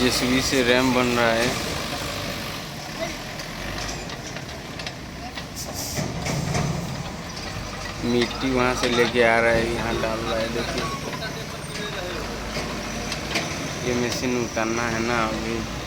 JCB से RAM बन रहा है। मिट्टी वहाँ से लेके आ रहा है, यहाँ डाल रहा है। देखिए ये मशीन उतारना है ना अभी।